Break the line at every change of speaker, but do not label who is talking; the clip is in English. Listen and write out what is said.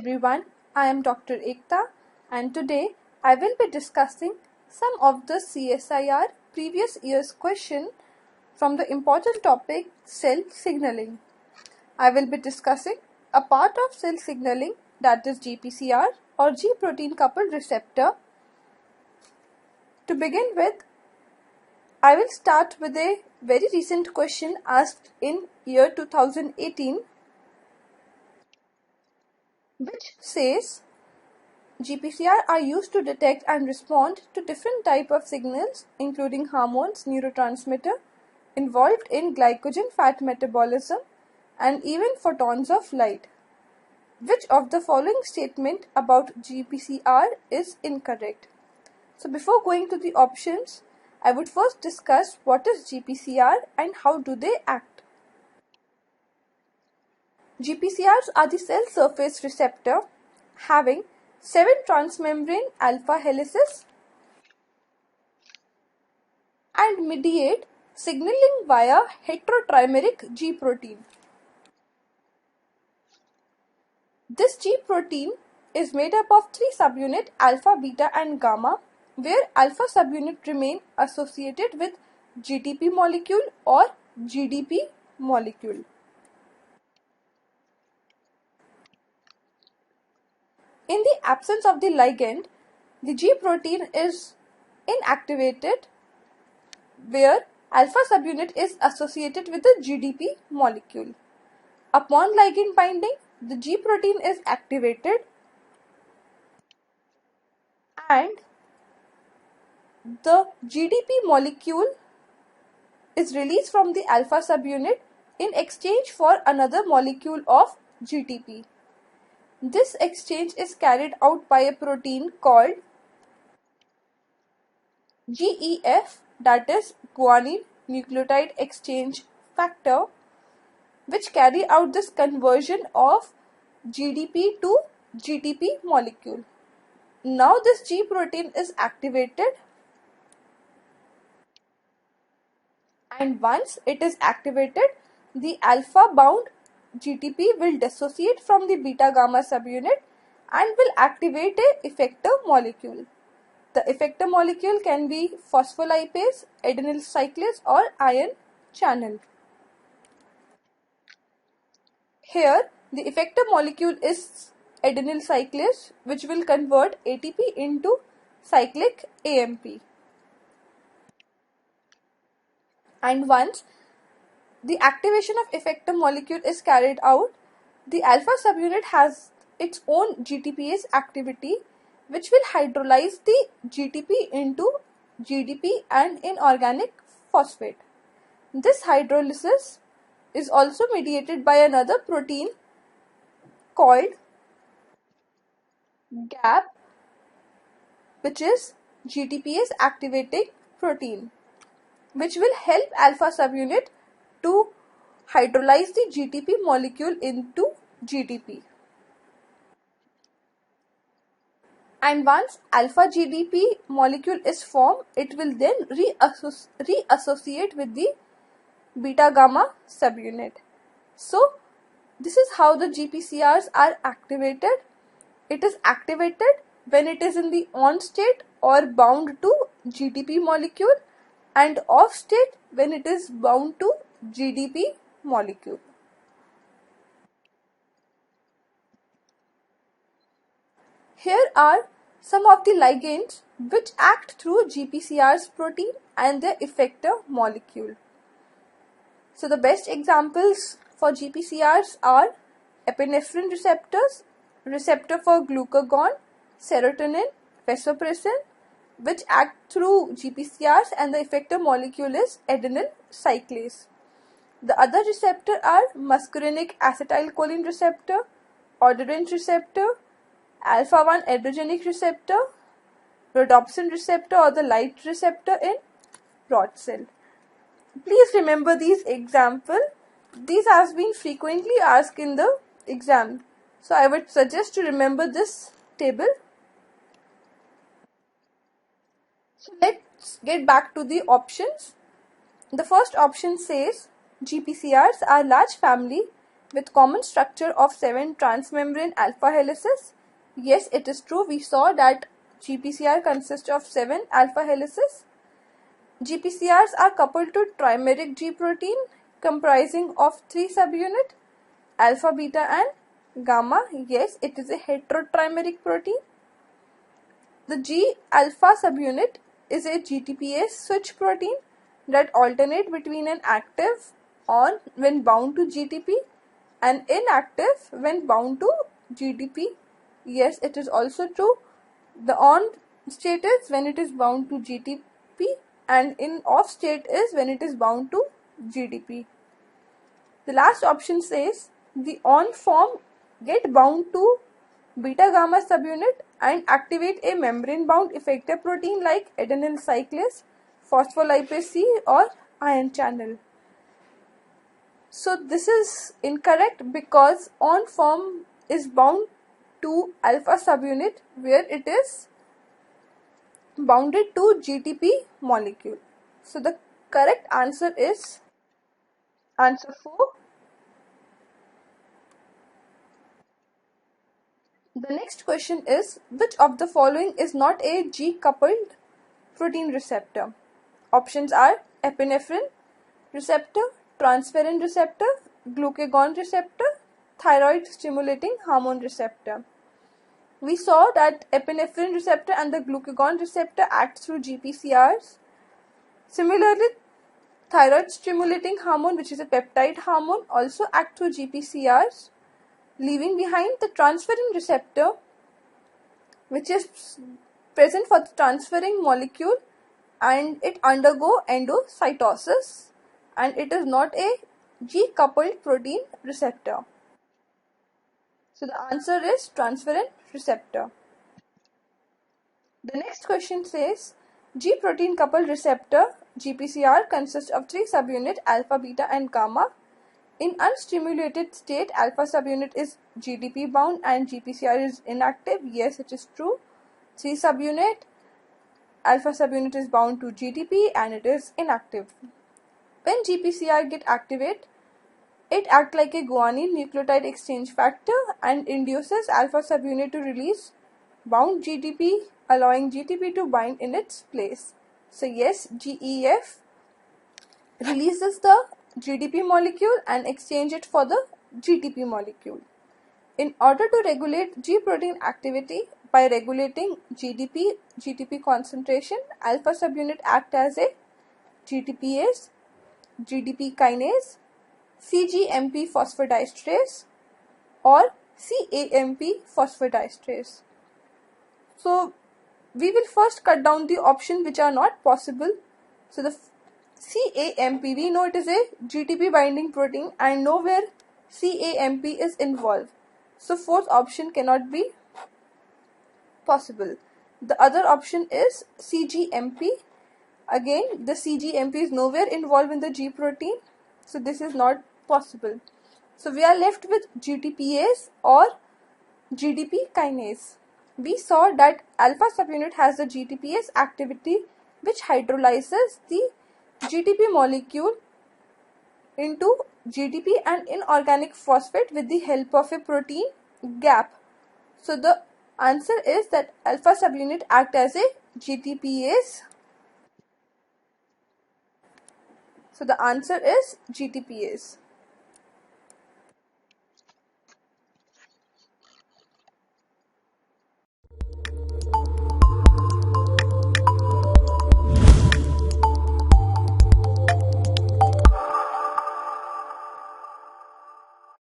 everyone, I am Dr. Ekta and today I will be discussing some of the CSIR previous year's question from the important topic cell signaling. I will be discussing a part of cell signaling, that is GPCR or G protein coupled receptor. To begin with, I will start with a very recent question asked in year 2018, which says GPCR are used to detect and respond to different types of signals, including hormones, neurotransmitter involved in glycogen fat metabolism, and even photons of light. Which of the following statement about GPCR is incorrect? So before going to the options, I would first discuss what is GPCR and how do they act. GPCRs are the cell surface receptor having 7 transmembrane alpha helices and mediate signaling via heterotrimeric G protein. This G protein is made up of 3 subunits alpha, beta and gamma, where alpha subunit remain associated with GTP molecule or GDP molecule. In the absence of the ligand, the G protein is inactivated, where alpha subunit is associated with the GDP molecule. Upon ligand binding, the G protein is activated and the GDP molecule is released from the alpha subunit in exchange for another molecule of GTP. This exchange is carried out by a protein called GEF, that is guanine nucleotide exchange factor, which carry out this conversion of GDP to GTP molecule. Now this G protein is activated, and once it is activated, the alpha bound GTP will dissociate from the beta gamma subunit and will activate a effector molecule. The effector molecule can be phospholipase, adenyl cyclase or ion channel. Here the effector molecule is adenyl cyclase, which will convert ATP into cyclic AMP. And once the activation of effector molecule is carried out, the alpha subunit has its own GTPase activity, which will hydrolyze the GTP into GDP and inorganic phosphate. This hydrolysis is also mediated by another protein called GAP, which is GTPase activating protein, which will help alpha subunit to hydrolyze the GTP molecule into GDP. And once alpha GDP molecule is formed, it will then reassociate with the beta gamma subunit. So this is how the GPCRs are activated. It is activated when it is in the on state or bound to GTP molecule, and off state when it is bound to GDP molecule. Here are some of the ligands which act through GPCR's protein and their effector molecule. So the best examples for GPCRs are epinephrine receptors, receptor for glucagon, serotonin, vasopressin, which act through GPCRs and the effector molecule is adenyl cyclase. The other receptor are muscarinic acetylcholine receptor, audurins receptor, alpha-1 androgenic receptor, rhodopsin receptor or the light receptor in rod cell. Please remember these examples. These have been frequently asked in the exam. So I would suggest to remember this table. So let's get back to the options. The first option says GPCRs are large family with common structure of 7 transmembrane alpha helices? Yes, it is true. We saw that GPCR consists of 7 alpha helices. GPCRs are coupled to trimeric G protein comprising of 3 subunits, alpha, beta and gamma. Yes, it is a heterotrimeric protein. The G alpha subunit is a GTPase switch protein that alternate between an active on when bound to GTP and inactive when bound to GTP. Yes, it is also true. The on state is when it is bound to GTP and in off state is when it is bound to GDP. The last option says the on form get bound to beta gamma subunit and activate a membrane bound effector protein like adenyl cyclase, phospholipase C or ion channel. So this is incorrect because on form is bound to alpha subunit where it is bounded to GTP molecule. So the correct answer is answer 4. The next question is, which of the following is not a G-coupled protein receptor? Options are epinephrine receptor, transferrin receptor, glucagon receptor, thyroid stimulating hormone receptor. We saw that epinephrine receptor and the glucagon receptor act through GPCRs. Similarly, thyroid stimulating hormone, which is a peptide hormone, also act through GPCRs, leaving behind the transferrin receptor, which is present for the transferring molecule and it undergo endocytosis and it is not a G-coupled protein receptor. So the answer is transferrin receptor. The next question says, G protein coupled receptor GPCR consists of 3 subunits alpha, beta and gamma. In unstimulated state, alpha subunit is GDP bound and GPCR is inactive. Yes, it is true. 3 subunit, alpha subunit is bound to GDP and it is inactive. When GPCR get activate, it acts like a guanine nucleotide exchange factor and induces alpha subunit to release bound GDP, allowing GTP to bind in its place. So yes, GEF releases the GDP molecule and exchange it for the GTP molecule. In order to regulate G protein activity by regulating GTP concentration, alpha subunit act as a GTPase, GDP kinase, CGMP phosphodiesterase or CAMP phosphodiesterase. So we will first cut down the options which are not possible. So the CAMP, we know it is a GTP binding protein and nowhere CAMP is involved. So fourth option cannot be possible. The other option is CGMP. Again, the CGMP is nowhere involved in the G protein. So this is not possible. So we are left with GTPase or GDP kinase. We saw that alpha subunit has the GTPase activity which hydrolyzes the GTP molecule into GDP and inorganic phosphate with the help of a protein gap. So the answer is that alpha subunit act as a GTPase. So the answer is GTPase.